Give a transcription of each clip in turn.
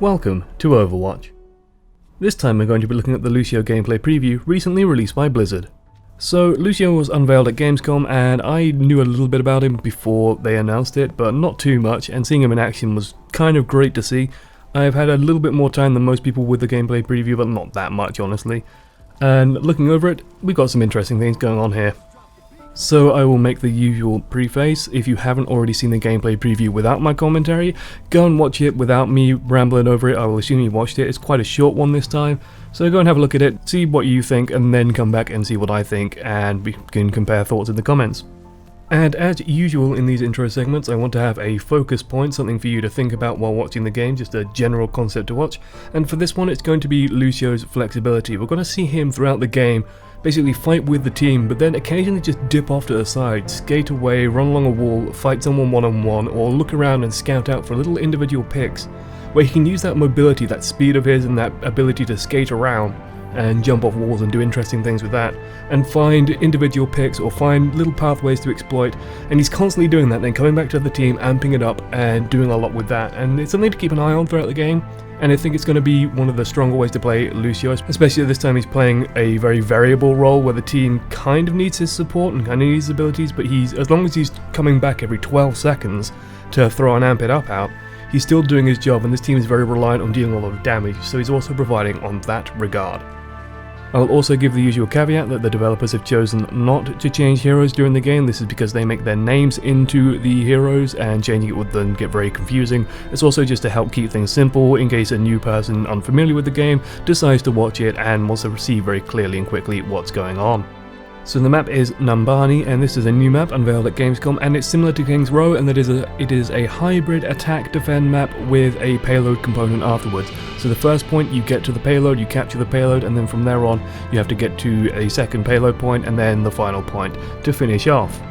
Welcome to Overwatch. This time we're going to be looking at the Lúcio gameplay preview recently released by Blizzard. So Lúcio was unveiled at Gamescom and I knew a little bit about him before they announced it, but not too much, and seeing him in action was kind of great to see. I've had a little bit more time than most people with the gameplay preview, but not that much honestly. And looking over it, we've got some interesting things going on here. So I will make the usual preface. If you haven't already seen the gameplay preview without my commentary, go and watch it without me rambling over it. I will assume you watched it. It's quite a short one this time. So go and have a look at it, see what you think, and then come back and see what I think, and we can compare thoughts in the comments. And as usual in these intro segments, I want to have a focus point, something for you to think about while watching the game, just a general concept to watch. And for this one, it's going to be Lúcio's flexibility. We're going to see him throughout the game basically fight with the team, but then occasionally just dip off to the side, skate away, run along a wall, fight someone one-on-one, or look around and scout out for little individual picks, where he can use that mobility, that speed of his, and that ability to skate around and jump off walls and do interesting things with that, and find individual picks or find little pathways to exploit, and he's constantly doing that, then coming back to the team, amping it up, and doing a lot with that, and it's something to keep an eye on throughout the game. And I think it's going to be one of the stronger ways to play Lúcio, especially this time he's playing a very variable role where the team kind of needs his support and kind of needs his abilities, but as long as he's coming back every 12 seconds to throw an amp it up out, he's still doing his job, and this team is very reliant on dealing a lot of damage, so he's also providing on that regard. I'll also give the usual caveat that the developers have chosen not to change heroes during the game. This is because they make their names into the heroes, and changing it would then get very confusing. It's also just to help keep things simple in case a new person unfamiliar with the game decides to watch it and wants to see very clearly and quickly what's going on. So the map is Numbani, and this is a new map unveiled at Gamescom, and it's similar to King's Row, and that it is a hybrid attack-defend map with a payload component afterwards. So the first point, you get to the payload, you capture the payload, and then from there on you have to get to a second payload point and then the final point to finish off.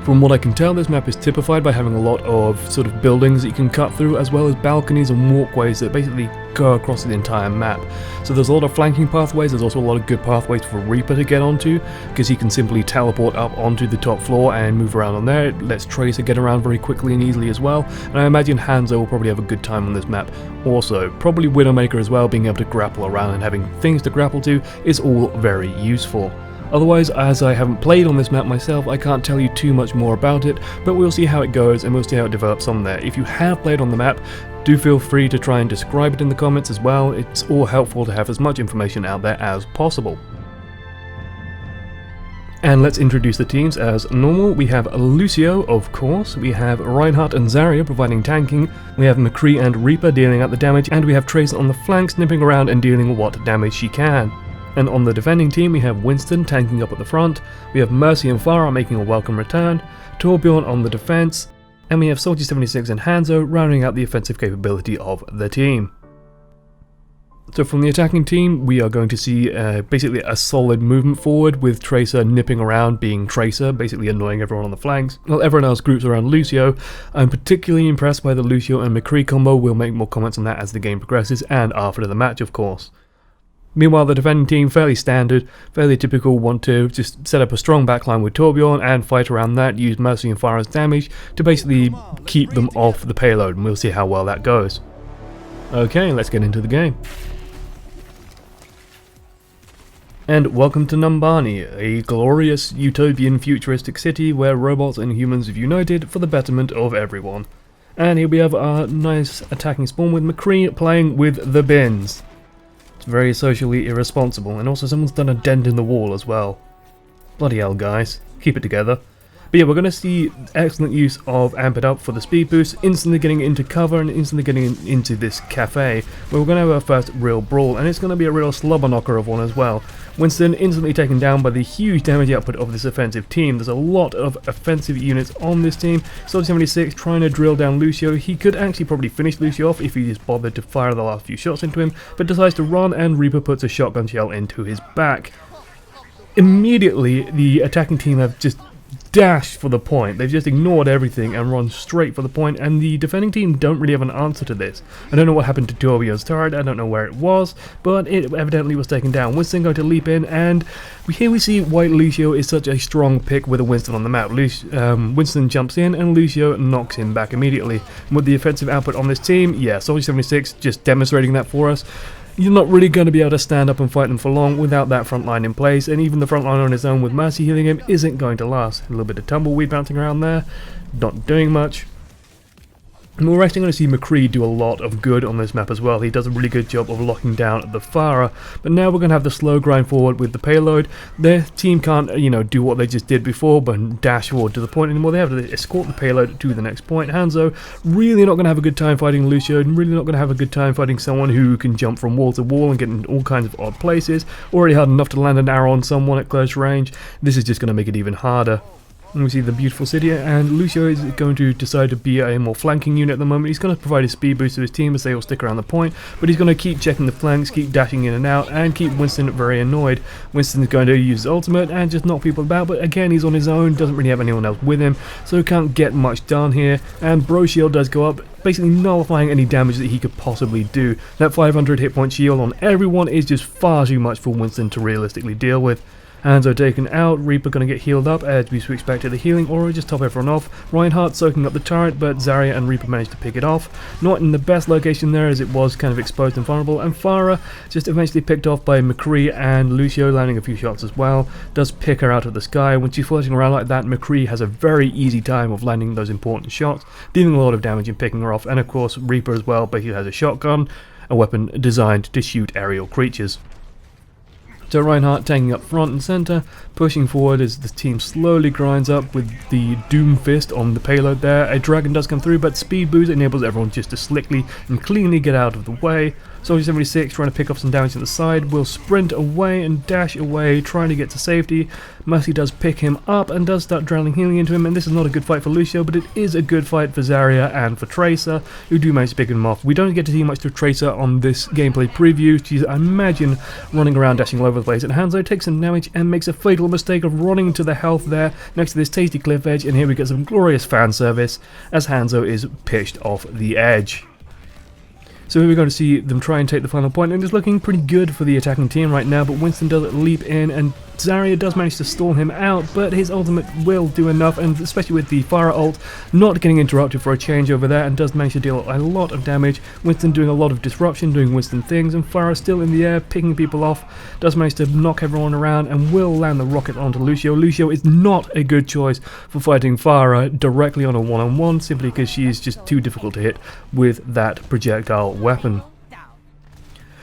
From what I can tell, this map is typified by having a lot of sort of buildings that you can cut through, as well as balconies and walkways that basically go across the entire map. So there's a lot of flanking pathways, there's also a lot of good pathways for Reaper to get onto, because he can simply teleport up onto the top floor and move around on there. It lets Tracer get around very quickly and easily as well, and I imagine Hanzo will probably have a good time on this map. Also, probably Widowmaker as well, being able to grapple around and having things to grapple to is all very useful. Otherwise, as I haven't played on this map myself, I can't tell you too much more about it, but we'll see how it goes and we'll see how it develops on there. If you have played on the map, do feel free to try and describe it in the comments as well. It's all helpful to have as much information out there as possible. And let's introduce the teams as normal. We have Lúcio, of course, we have Reinhardt and Zarya providing tanking, we have McCree and Reaper dealing out the damage, and we have Tracer on the flanks nipping around and dealing what damage she can. And on the defending team we have Winston tanking up at the front, we have Mercy and Farah making a welcome return, Torbjorn on the defense, and we have Soldier 76 and Hanzo rounding out the offensive capability of the team. So from the attacking team, we are going to see basically a solid movement forward with Tracer nipping around, being Tracer, basically annoying everyone on the flanks, while everyone else groups around Lúcio. I'm particularly impressed by the Lúcio and McCree combo. We'll make more comments on that as the game progresses and after the match, of course. Meanwhile, the defending team, fairly standard, fairly typical, want to just set up a strong backline with Torbjorn and fight around that, use Mercy and Farah's damage to basically keep them off the payload, and we'll see how well that goes. Okay, let's get into the game. And welcome to Numbani, a glorious utopian futuristic city where robots and humans have united for the betterment of everyone. And here we have our nice attacking spawn with McCree playing with the bins. Very socially irresponsible, and also someone's done a dent in the wall as well. Bloody hell, guys. Keep it together. But yeah, we're going to see excellent use of Amp It Up for the speed boost, instantly getting into cover and instantly getting into this cafe, where we're going to have our first real brawl, and it's going to be a real slobber knocker of one as well. Winston instantly taken down by the huge damage output of this offensive team. There's a lot of offensive units on this team. Soldier 76 trying to drill down Lúcio. He could actually probably finish Lúcio off if he just bothered to fire the last few shots into him, but decides to run, and Reaper puts a shotgun shell into his back. Immediately, the attacking team have just dashed for the point. They've just ignored everything and run straight for the point, and the defending team don't really have an answer to this. I don't know what happened to Torbjorn's turret, I don't know where it was, but it evidently was taken down. Winston going to leap in, and here we see why Lúcio is such a strong pick with a Winston on the map. Winston jumps in, and Lúcio knocks him back immediately. And with the offensive output on this team, yeah, Soldier 76 just demonstrating that for us. You're not really going to be able to stand up and fight them for long without that front line in place, and even the front line on his own with Mercy healing him isn't going to last. A little bit of tumbleweed bouncing around there, not doing much. And we're actually going to see McCree do a lot of good on this map as well. He does a really good job of locking down the Farah, but now we're going to have the slow grind forward with the payload. Their team can't, do what they just did before, but dash forward to the point anymore. They have to escort the payload to the next point. Hanzo really not going to have a good time fighting Lúcio, and really not going to have a good time fighting someone who can jump from wall to wall and get in all kinds of odd places. Already hard enough to land an arrow on someone at close range. This is just going to make it even harder. And we see the beautiful city, and Lúcio is going to decide to be a more flanking unit at the moment. He's going to provide his speed boost to his team as they all stick around the point, but he's going to keep checking the flanks, keep dashing in and out, and keep Winston very annoyed. Winston's going to use his ultimate and just knock people about, but again he's on his own, doesn't really have anyone else with him, so can't get much done here, and Bro Shield does go up, basically nullifying any damage that he could possibly do. That 500 hit point shield on everyone is just far too much for Winston to realistically deal with. Hanzo taken out, Reaper going to get healed up as we expected the healing aura, just top everyone off. Reinhardt soaking up the turret, but Zarya and Reaper managed to pick it off. Not in the best location there as it was kind of exposed and vulnerable, and Farah just eventually picked off by McCree and Lúcio, landing a few shots as well. Does pick her out of the sky. When she's floating around like that, McCree has a very easy time of landing those important shots, dealing a lot of damage and picking her off, and of course Reaper as well, but he has a shotgun, a weapon designed to shoot aerial creatures. So Reinhardt taking up front and centre, pushing forward as the team slowly grinds up with the Doom Fist on the payload there. A dragon does come through, but speed boost enables everyone just to slickly and cleanly get out of the way. Soldier 76 trying to pick up some damage on the side, will sprint away and dash away, trying to get to safety. Mercy does pick him up and does start drowning healing into him, and this is not a good fight for Lúcio, but it is a good fight for Zarya and for Tracer, who do manage to pick him off. We don't get to see much of Tracer on this gameplay preview. She's, I imagine, running around dashing all over the place, and Hanzo takes some damage and makes a fatal mistake of running to the health there next to this tasty cliff edge, and here we get some glorious fan service as Hanzo is pitched off the edge. So here we're going to see them try and take the final point, and it's looking pretty good for the attacking team right now, but Winston does leap in, and Zarya does manage to stall him out, but his ultimate will do enough, and especially with the Farah ult not getting interrupted for a change over there, and does manage to deal a lot of damage. Winston doing a lot of disruption, doing Winston things, and Farah still in the air, picking people off, does manage to knock everyone around, and will land the rocket onto Lúcio. Lúcio is not a good choice for fighting Farah directly on a one-on-one, simply because she is just too difficult to hit with that projectile weapon.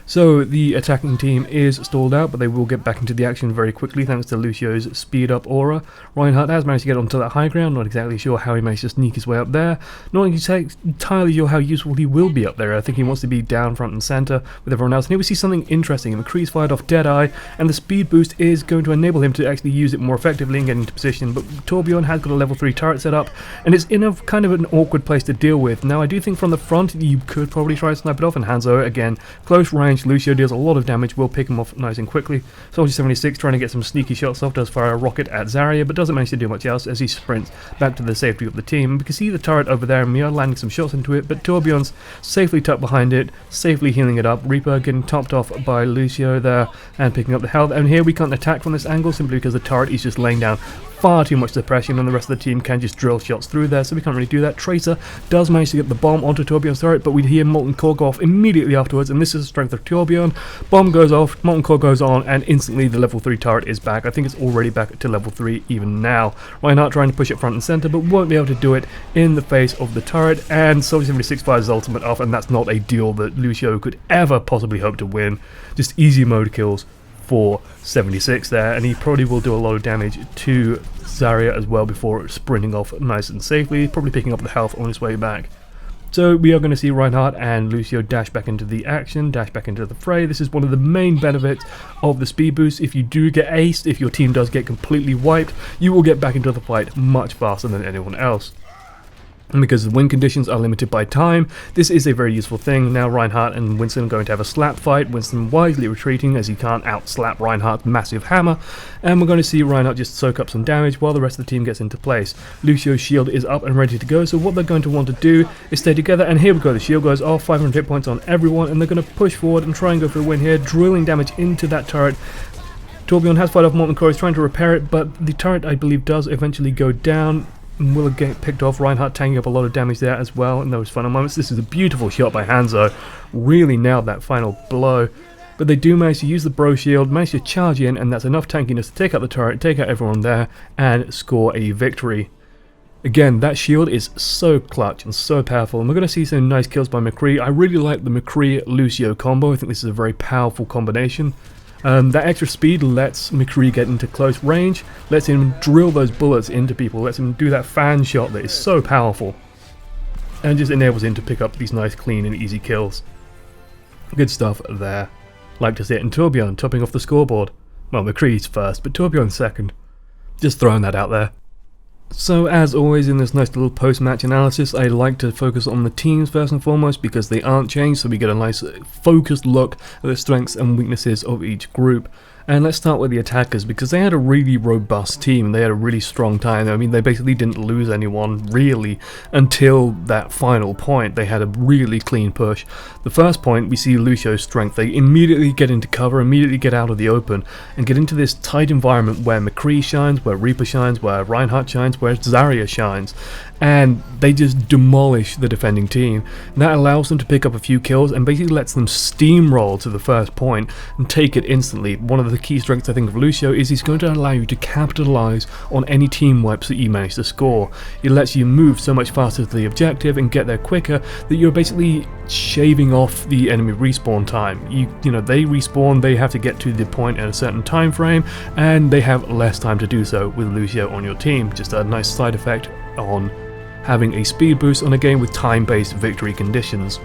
So the attacking team is stalled out, but they will get back into the action very quickly thanks to Lucio's speed up aura. Reinhardt has managed to get onto that high ground, not exactly sure how he managed to sneak his way up there. Not entirely sure how useful he will be up there. I think he wants to be down front and centre with everyone else. And here we see something interesting. McCree's fired off Deadeye, and the speed boost is going to enable him to actually use it more effectively and get into position. But Torbjorn has got a level 3 turret set up, and it's in a kind of an awkward place to deal with. Now I do think from the front you could probably try to snipe it off, and Hanzo again, close range. Lúcio deals a lot of damage, will pick him off nice and quickly. Soldier 76 trying to get some sneaky shots off, does fire a rocket at Zarya, but doesn't manage to do much else as he sprints back to the safety of the team. We can see the turret over there, and we are landing some shots into it, but Torbjorn's safely tucked behind it, safely healing it up. Reaper getting topped off by Lúcio there, and picking up the health. And here we can't attack from this angle, simply because the turret is just laying down far too much suppression, and the rest of the team can just drill shots through there, so we can't really do that. Tracer does manage to get the bomb onto Torbjorn's turret, but we hear Molten Core go off immediately afterwards, and this is the strength of Torbjorn. Bomb goes off, Molten Core goes on, and instantly the level 3 turret is back. I think it's already back to level 3 even now. Reinhardt trying to push it front and center, but won't be able to do it in the face of the turret, and Soldier 76 fires his ultimate off, and that's not a deal that Lúcio could ever possibly hope to win. Just easy mode kills for 76 there, and he probably will do a lot of damage to Zarya as well before sprinting off nice and safely, probably picking up the health on his way back. So we are going to see Reinhardt and Lúcio dash back into the action, dash back into the fray. This is one of the main benefits of the speed boost. If you do get aced, if your team does get completely wiped, you will get back into the fight much faster than anyone else. And because the win conditions are limited by time, this is a very useful thing. Now Reinhardt and Winston are going to have a slap fight, Winston wisely retreating as he can't out-slap Reinhardt's massive hammer, and we're going to see Reinhardt just soak up some damage while the rest of the team gets into place. Lucio's shield is up and ready to go, so what they're going to want to do is stay together, and here we go, the shield goes off, 500 hit points on everyone, and they're going to push forward and try and go for a win here, drilling damage into that turret. Torbjorn has fired off Mortman Core, he's trying to repair it, but the turret I believe does eventually go down. Will get picked off, Reinhardt tanking up a lot of damage there as well in those final moments. This is a beautiful shot by Hanzo, really nailed that final blow. But they do manage to use the bro shield, manage to charge in, and that's enough tankiness to take out the turret, take out everyone there, and score a victory. Again, that shield is so clutch and so powerful, and we're going to see some nice kills by McCree. I really like the McCree-Lucio combo. I think this is a very powerful combination. That extra speed lets McCree get into close range, lets him drill those bullets into people, lets him do that fan shot that is so powerful, and just enables him to pick up these nice, clean and easy kills. Good stuff there. Like to see it in Torbjorn topping off the scoreboard. Well, McCree's first, but Torbjorn's second. Just throwing that out there. So as always in this nice little post-match analysis, I like to focus on the teams first and foremost because they aren't changed, so we get a nice focused look at the strengths and weaknesses of each group. And let's start with the attackers because they had a really robust team and they had a really strong time. I mean, they basically didn't lose anyone really until that final point. They had a really clean push. The first point, we see Lucio's strength. They immediately get into cover, immediately get out of the open and get into this tight environment where McCree shines, where Reaper shines, where Reinhardt shines, where Zarya shines. And they just demolish the defending team. And that allows them to pick up a few kills and basically lets them steamroll to the first point and take it instantly. One of the key strengths I think of Lucio is he's going to allow you to capitalize on any team wipes that you manage to score. It lets you move so much faster to the objective and get there quicker that you're basically shaving off the enemy respawn time. You know, they respawn, they have to get to the point at a certain time frame, and they have less time to do so with Lucio on your team. Just a nice side effect on having a speed boost on a game with time-based victory conditions.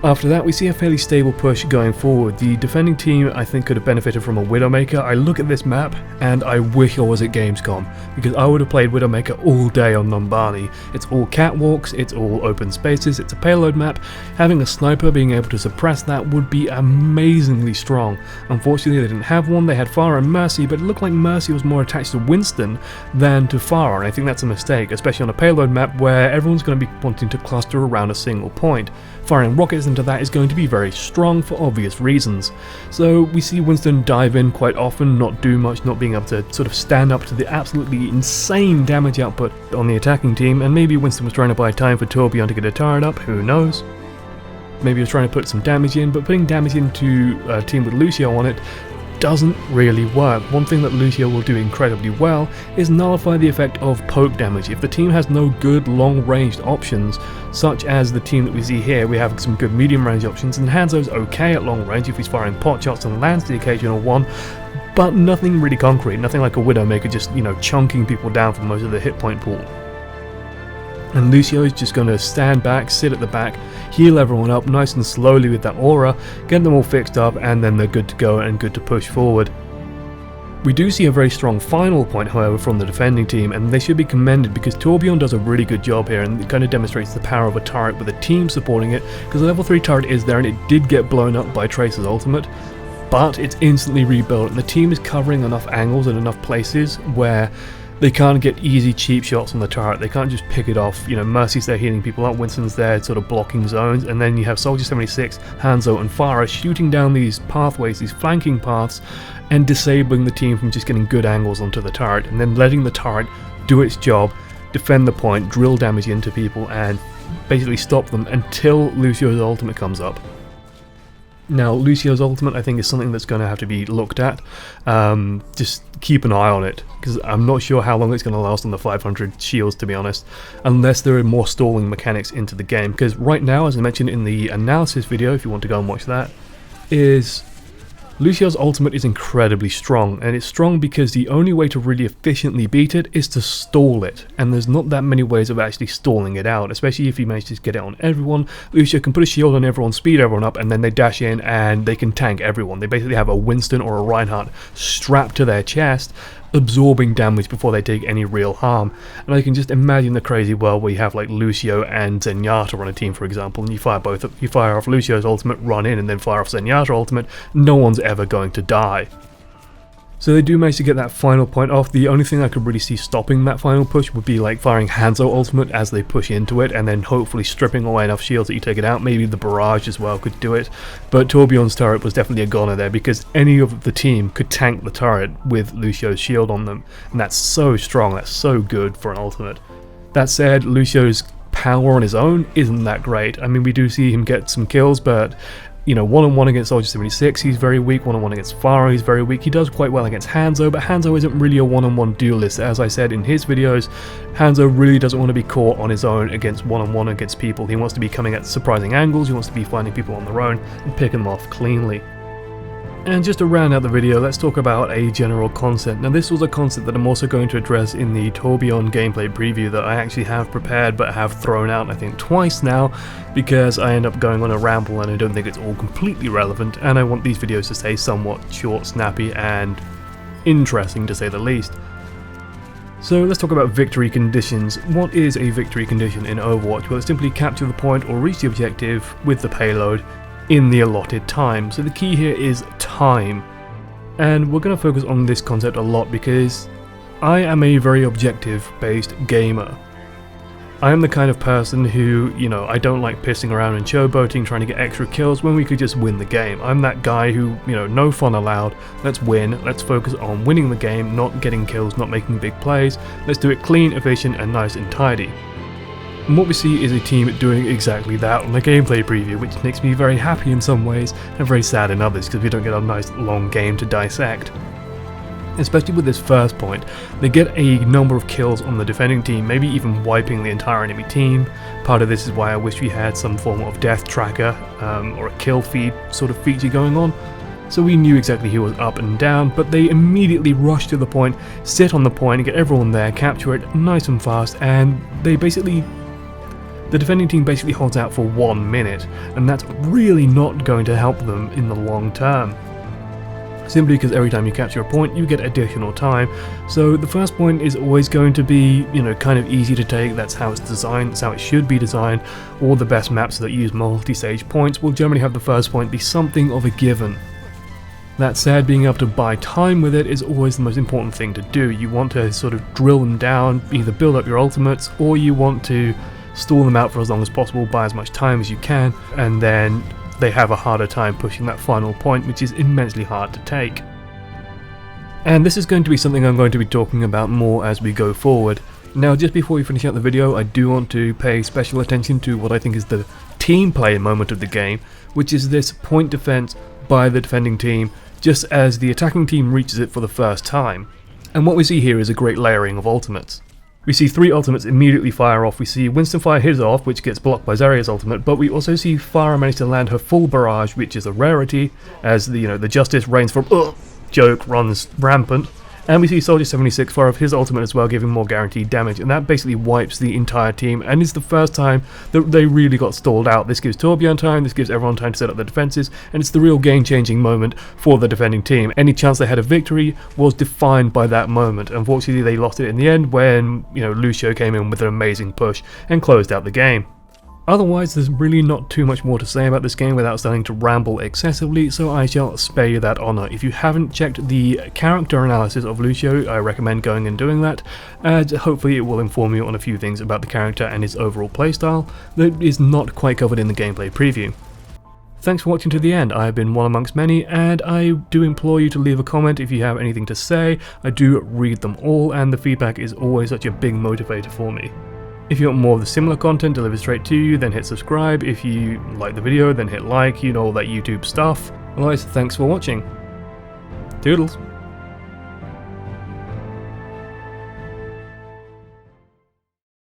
After that, we see a fairly stable push going forward. The defending team, I think, could have benefited from a Widowmaker. I look at this map, and I wish I was at Gamescom, because I would have played Widowmaker all day on Numbani. It's all catwalks, it's all open spaces, it's a payload map. Having a sniper being able to suppress that would be amazingly strong. Unfortunately, they didn't have one. They had Pharah and Mercy, but it looked like Mercy was more attached to Winston than to Pharah, and I think that's a mistake, especially on a payload map where everyone's going to be wanting to cluster around a single point. Firing rockets into that is going to be very strong for obvious reasons. So we see Winston dive in quite often, not do much, not being able to sort of stand up to the absolutely insane damage output on the attacking team, and maybe Winston was trying to buy time for Torbjorn to get a turret up, who knows. Maybe he was trying to put some damage in, but putting damage into a team with Lucio on it doesn't really work. One thing that Lucio will do incredibly well is nullify the effect of poke damage. If the team has no good long-ranged options, such as the team that we see here, we have some good medium-range options, and Hanzo's okay at long range if he's firing pot shots and lands the occasional one, but nothing really concrete, nothing like a Widowmaker just, you know, chunking people down for most of the hit point pool. And Lucio is just going to stand back, sit at the back, heal everyone up nice and slowly with that aura, get them all fixed up, and then they're good to go and good to push forward. We do see a very strong final point, however, from the defending team, and they should be commended because Torbjorn does a really good job here, and it kind of demonstrates the power of a turret with a team supporting it, because the level 3 turret is there and it did get blown up by Tracer's ultimate, but it's instantly rebuilt, and the team is covering enough angles and enough places where they can't get easy cheap shots on the turret. They can't just pick it off. You know, Mercy's there healing people up, Winston's there sort of blocking zones, and then you have Soldier 76, Hanzo and Pharah shooting down these pathways, these flanking paths, and disabling the team from just getting good angles onto the turret, and then letting the turret do its job, defend the point, drill damage into people, and basically stop them until Lucio's ultimate comes up. Now, Lucio's ultimate, I think, is something that's going to have to be looked at. Just keep an eye on it, because I'm not sure how long it's going to last on the 500 shields, to be honest, unless there are more stalling mechanics into the game. Because right now, as I mentioned in the analysis video, if you want to go and watch that, is Lucio's ultimate is incredibly strong, and it's strong because the only way to really efficiently beat it is to stall it, and there's not that many ways of actually stalling it out, especially if you manage to get it on everyone. Lucio can put a shield on everyone, speed everyone up, and then they dash in and they can tank everyone. They basically have a Winston or a Reinhardt strapped to their chest, absorbing damage before they take any real harm. And I can just imagine the crazy world where you have like Lúcio and Zenyatta on a team, for example, and you fire off Lucio's ultimate, run in, and then fire off Zenyatta's ultimate. No one's ever going to die. So they do manage to get that final point off. The only thing I could really see stopping that final push would be like firing Hanzo ultimate as they push into it, and then hopefully stripping away enough shields that you take it out. Maybe the barrage as well could do it, but Torbjorn's turret was definitely a goner there, because any of the team could tank the turret with Lucio's shield on them, and that's so strong, that's so good for an ultimate. That said, Lucio's power on his own isn't that great. I mean, we do see him get some kills, but you know, one-on-one against Soldier 76, he's very weak. One-on-one against Pharah, he's very weak. He does quite well against Hanzo, but Hanzo isn't really a one-on-one duelist. As I said in his videos, Hanzo really doesn't want to be caught on his own against one-on-one against people. He wants to be coming at surprising angles, he wants to be finding people on their own and picking them off cleanly. And just to round out the video, let's talk about a general concept. Now this was a concept that I'm also going to address in the Torbjorn gameplay preview that I actually have prepared but have thrown out I think twice now, because I end up going on a ramble and I don't think it's all completely relevant, and I want these videos to stay somewhat short, snappy, and interesting to say the least. So let's talk about victory conditions. What is a victory condition in Overwatch? Well, it's simply capture the point or reach the objective with the payload in the allotted time. So the key here is time, and we're going to focus on this concept a lot because I am a very objective based gamer. I am the kind of person who, you know, I don't like pissing around and showboating trying to get extra kills when we could just win the game. I'm that guy who, you know, no fun allowed, let's win, let's focus on winning the game, not getting kills, not making big plays, let's do it clean, efficient and nice and tidy. And what we see is a team doing exactly that on the gameplay preview, which makes me very happy in some ways and very sad in others because we don't get a nice long game to dissect. Especially with this first point, they get a number of kills on the defending team, maybe even wiping the entire enemy team. Part of this is why I wish we had some form of death tracker or a kill feed sort of feature going on, so we knew exactly who was up and down, but they immediately rush to the point, sit on the point and get everyone there, capture it nice and fast, and the defending team basically holds out for 1 minute, and that's really not going to help them in the long term. Simply because every time you capture a point, you get additional time. So the first point is always going to be, you know, kind of easy to take. That's how it's designed, that's how it should be designed. All the best maps that use multi-stage points will generally have the first point be something of a given. That said, being able to buy time with it is always the most important thing to do. You want to sort of drill them down, either build up your ultimates, or you want to stall them out for as long as possible, buy as much time as you can, and then they have a harder time pushing that final point, which is immensely hard to take. And this is going to be something I'm going to be talking about more as we go forward. Now, just before we finish out the video, I do want to pay special attention to what I think is the team play moment of the game, which is this point defense by the defending team just as the attacking team reaches it for the first time. And what we see here is a great layering of ultimates. We see 3 ultimates immediately fire off. We see Winston fire his off, which gets blocked by Zarya's ultimate, but we also see Pharah manage to land her full barrage, which is a rarity, as the justice reigns from joke runs rampant. And we see Soldier 76 fire off his ultimate as well, giving more guaranteed damage, and that basically wipes the entire team, and it's the first time that they really got stalled out. This gives Torbjorn time, this gives everyone time to set up their defenses, and it's the real game-changing moment for the defending team. Any chance they had of victory was defined by that moment. Unfortunately, they lost it in the end when, Lúcio came in with an amazing push and closed out the game. Otherwise, there's really not too much more to say about this game without starting to ramble excessively, so I shall spare you that honour. If you haven't checked the character analysis of Lúcio, I recommend going and doing that, and hopefully it will inform you on a few things about the character and his overall playstyle that is not quite covered in the gameplay preview. Thanks for watching to the end. I have been one amongst many, and I do implore you to leave a comment if you have anything to say. I do read them all, and the feedback is always such a big motivator for me. If you want more of the similar content delivered straight to you, then hit subscribe. If you like the video, then hit like, all that YouTube stuff. Otherwise, thanks for watching. Toodles.